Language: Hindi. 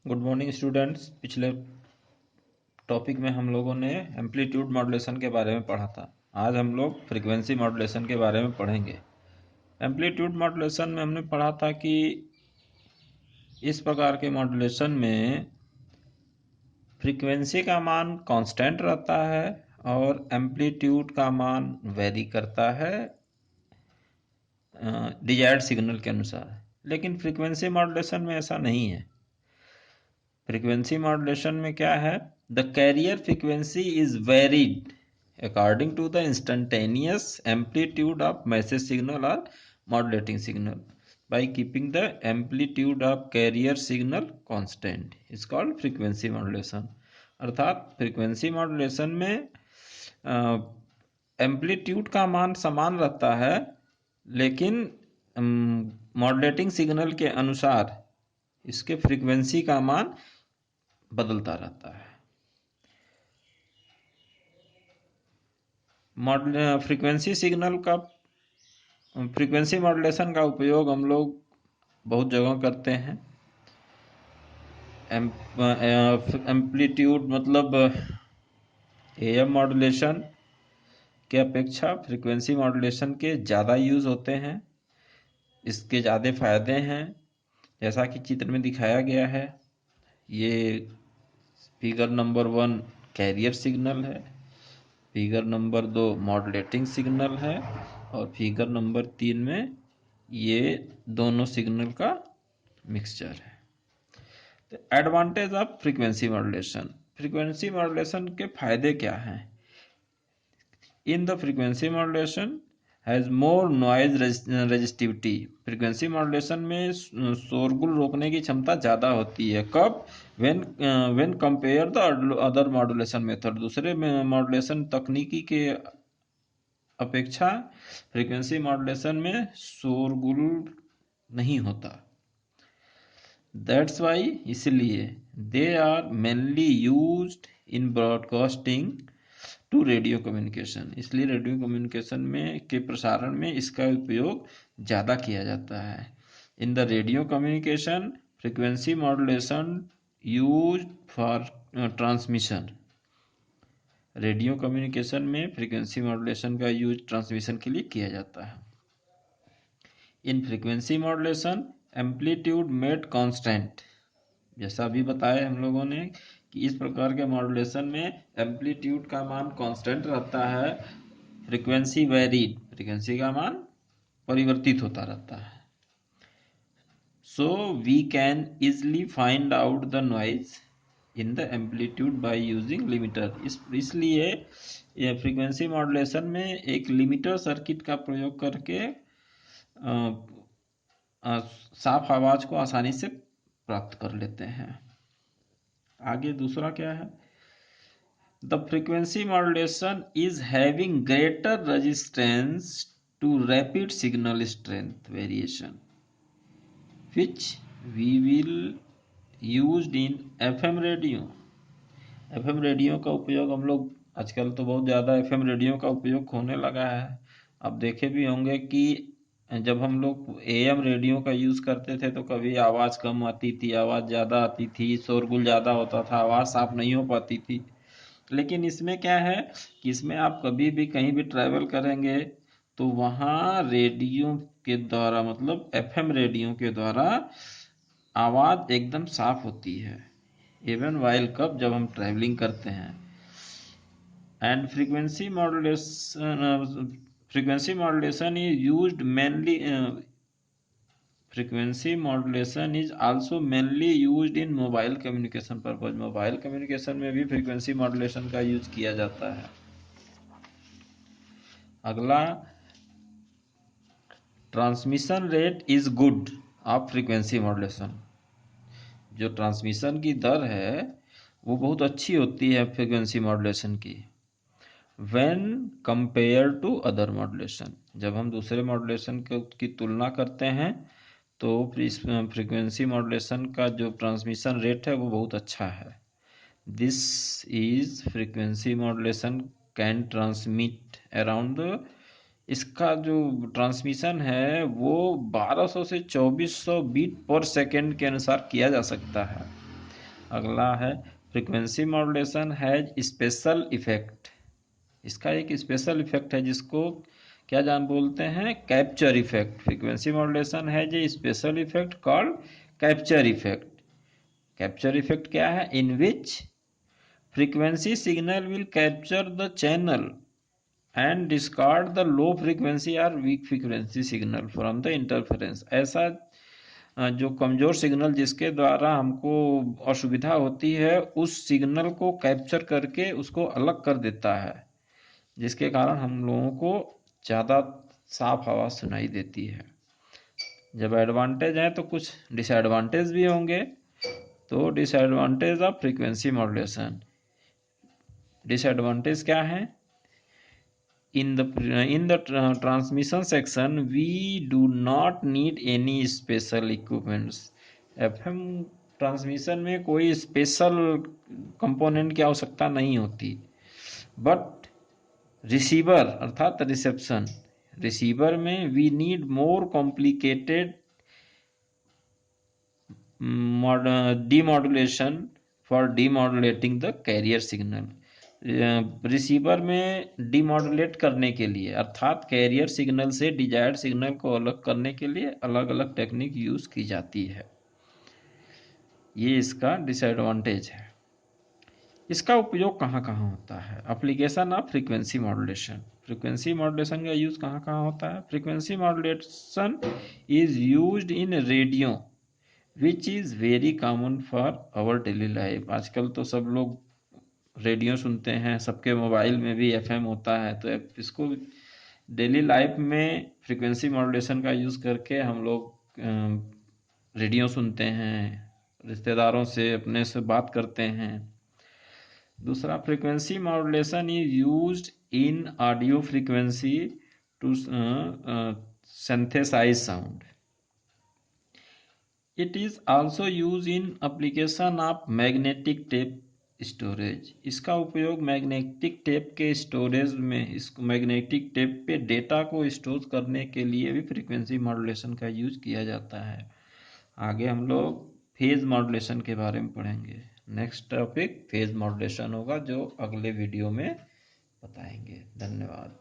Good morning students. पिछले टॉपिक में हम लोगों ने एम्पलीट्यूड मॉड्यूलेशन के बारे में पढ़ा था। आज हम लोग फ्रीक्वेंसी मॉड्यूलेशन के बारे में पढ़ेंगे। एम्पलीट्यूड मॉड्यूलेशन में हमने पढ़ा था कि इस प्रकार के मॉड्यूलेशन में फ्रीक्वेंसी का मान कांस्टेंट रहता है और एम्पलीट्यूड का मान वेरी करता है डिजायर्ड सिग्नल के अनुसार। लेकिन फ्रीक्वेंसी मॉड्यूलेशन में ऐसा नहीं है। फ्रीक्वेंसी मॉड्यूलेशन में क्या है, the carrier frequency is varied according to the instantaneous amplitude of message signal और modulating signal by keeping the amplitude of carrier signal constant is called frequency modulation. अर्थात फ्रीक्वेंसी मॉड्यूलेशन में एम्पलीट्यूड का मान समान रहता है, लेकिन मॉड्यूलेटिंग सिग्नल के अनुसार इसके फ्रीक्वेंसी का मान बदलता रहता है। फ्रीक्वेंसी मॉड्यूलेशन का उपयोग हम लोग बहुत जगह करते हैं। एम्पलीट्यूड मतलब एएम मॉड्यूलेशन के अपेक्षा फ्रीक्वेंसी मॉड्यूलेशन के ज़्यादा यूज़ होते हैं। इसके ज़्यादा फायदे हैं, जैसा कि चित्र में दिखाया गया है। ये फिगर नंबर 1 कैरियर सिग्नल है, फिगर नंबर 2 मॉड्यूलेटिंग सिग्नल है और फिगर नंबर 3 में ये दोनों सिग्नल का मिक्सचर है। तो advantage of frequency modulation, frequency modulation के फायदे क्या हैं? In the frequency modulation has more noise resistivity. Frequency modulation में शोरगुल रोकने की क्षमता ज़्यादा होती है। कब? When compare the other modulation method. दूसरे मॉड्यूलेशन तकनीकी के अपेक्षा फ्रीक्वेंसी मॉड्यूलेशन में शोरगुल नहीं होता। दैट्स वाई, इसलिए they are mainly used in broadcasting to radio communication. इसलिए रेडियो कम्युनिकेशन में के प्रसारण में इसका उपयोग ज़्यादा किया जाता है। In the radio communication frequency modulation used for transmission. Radio communication में फ्रीक्वेंसी मॉड्यूलेशन का यूज ट्रांसमिशन के लिए किया जाता है। In frequency modulation amplitude made constant. जैसा अभी बताया हम लोगों ने कि इस प्रकार के मॉड्यूलेशन में एम्पलीट्यूड का मान कांस्टेंट रहता है, फ्रीक्वेंसी वेरीड, फ्रीक्वेंसी का मान परिवर्तित होता रहता है। So we can easily find out the noise in the amplitude by using limiter. इसलिए ये फ्रीक्वेंसी मॉड्यूलेशन में एक लिमिटर सर्किट का प्रयोग करके साफ आवाज़ को आसानी से प्राप्त कर लेते हैं। आगे दूसरा क्या है, the frequency modulation is having greater resistance to rapid signal strength variation which we will used in FM radio. FM radio का उपयोग हम लोग आजकल तो बहुत ज़्यादा एफएम रेडियो का उपयोग होने लगा है। अब देखे भी होंगे कि जब हम लोग एएम रेडियो का यूज़ करते थे तो कभी आवाज़ कम आती थी, आवाज़ ज़्यादा आती थी, शोरगुल ज़्यादा होता था, आवाज़ साफ नहीं हो पाती थी। लेकिन इसमें क्या है कि इसमें आप कभी भी कहीं भी ट्रैवल करेंगे तो वहाँ रेडियो के द्वारा मतलब एफएम रेडियो के द्वारा आवाज़ एकदम साफ होती है, इवन वाइल कब जब हम ट्रैवलिंग करते हैं। And frequency modulation is used mainly frequency modulation is also mainly used in mobile communication purpose. Mobile communication में भी फ्रीक्वेंसी मॉड्यूलेशन का यूज किया जाता है। अगला, transmission rate is good of frequency modulation. जो ट्रांसमिशन की दर है वो बहुत अच्छी होती है फ्रीक्वेंसी मॉड्यूलेशन की, when compare to other modulation. जब हम दूसरे मॉड्यूलेशन की तुलना करते हैं तो फ्रीक्वेंसी मॉड्यूलेशन का जो ट्रांसमिशन रेट है वो बहुत अच्छा है। This is frequency modulation can transmit around, इसका जो ट्रांसमिशन है वो 1200 से 2400 बीट पर सेकेंड के अनुसार किया जा सकता है। अगला है frequency modulation has special effect. इसका एक स्पेशल इफेक्ट है जिसको क्या जान बोलते हैं, capture effect. Frequency modulation has a special effect called capture effect. Capture effect क्या है, in which frequency signal will capture the channel and discard the low frequency और weak frequency signal from the interference. ऐसा जो कमजोर सिग्नल जिसके द्वारा हमको असुविधा होती है, उस सिग्नल को कैप्चर करके उसको अलग कर देता है, जिसके कारण हम लोगों को ज़्यादा साफ आवाज़ सुनाई देती है। जब एडवांटेज है तो कुछ डिसएडवांटेज भी होंगे। तो disadvantage of frequency modulation, disadvantage क्या है, in the transmission section we do not need any special equipments। FM transmission में कोई स्पेशल कंपोनेंट की आवश्यकता नहीं होती। बट रिसीवर अर्थात रिसेप्शन, रिसीवर में we need more complicated demodulation for demodulating the carrier signal. Receiver में डीमॉड्यूलेट करने के लिए अर्थात कैरियर सिग्नल से डिजायर्ड सिग्नल को अलग करने के लिए अलग अलग टेक्निक यूज की जाती है। ये इसका डिसएडवांटेज है। इसका उपयोग कहाँ कहाँ होता है, application of frequency modulation. Frequency modulation का यूज कहाँ कहाँ होता है, frequency modulation is used in radio which is very common for our daily life. आजकल तो सब लोग रेडियो सुनते हैं, सबके मोबाइल में भी एफएम होता है, तो इसको डेली लाइफ में फ्रीक्वेंसी मॉड्यूलेशन का यूज़ करके हम लोग रेडियो सुनते हैं, रिश्तेदारों से अपने से बात करते हैं। दूसरा, frequency modulation is used in audio frequency to synthesise sound. It is also use in application of magnetic tape storage. इसका उपयोग मैग्नेटिक टेप के स्टोरेज में, इसको मैग्नेटिक टेप पे डेटा को स्टोर करने के लिए भी फ्रीक्वेंसी मॉड्यूलेशन का यूज किया जाता है। आगे हम लोग फेज मॉड्यूलेशन के बारे में पढ़ेंगे। नेक्स्ट टॉपिक फेज मॉड्यूलेशन होगा, जो अगले वीडियो में बताएंगे। धन्यवाद।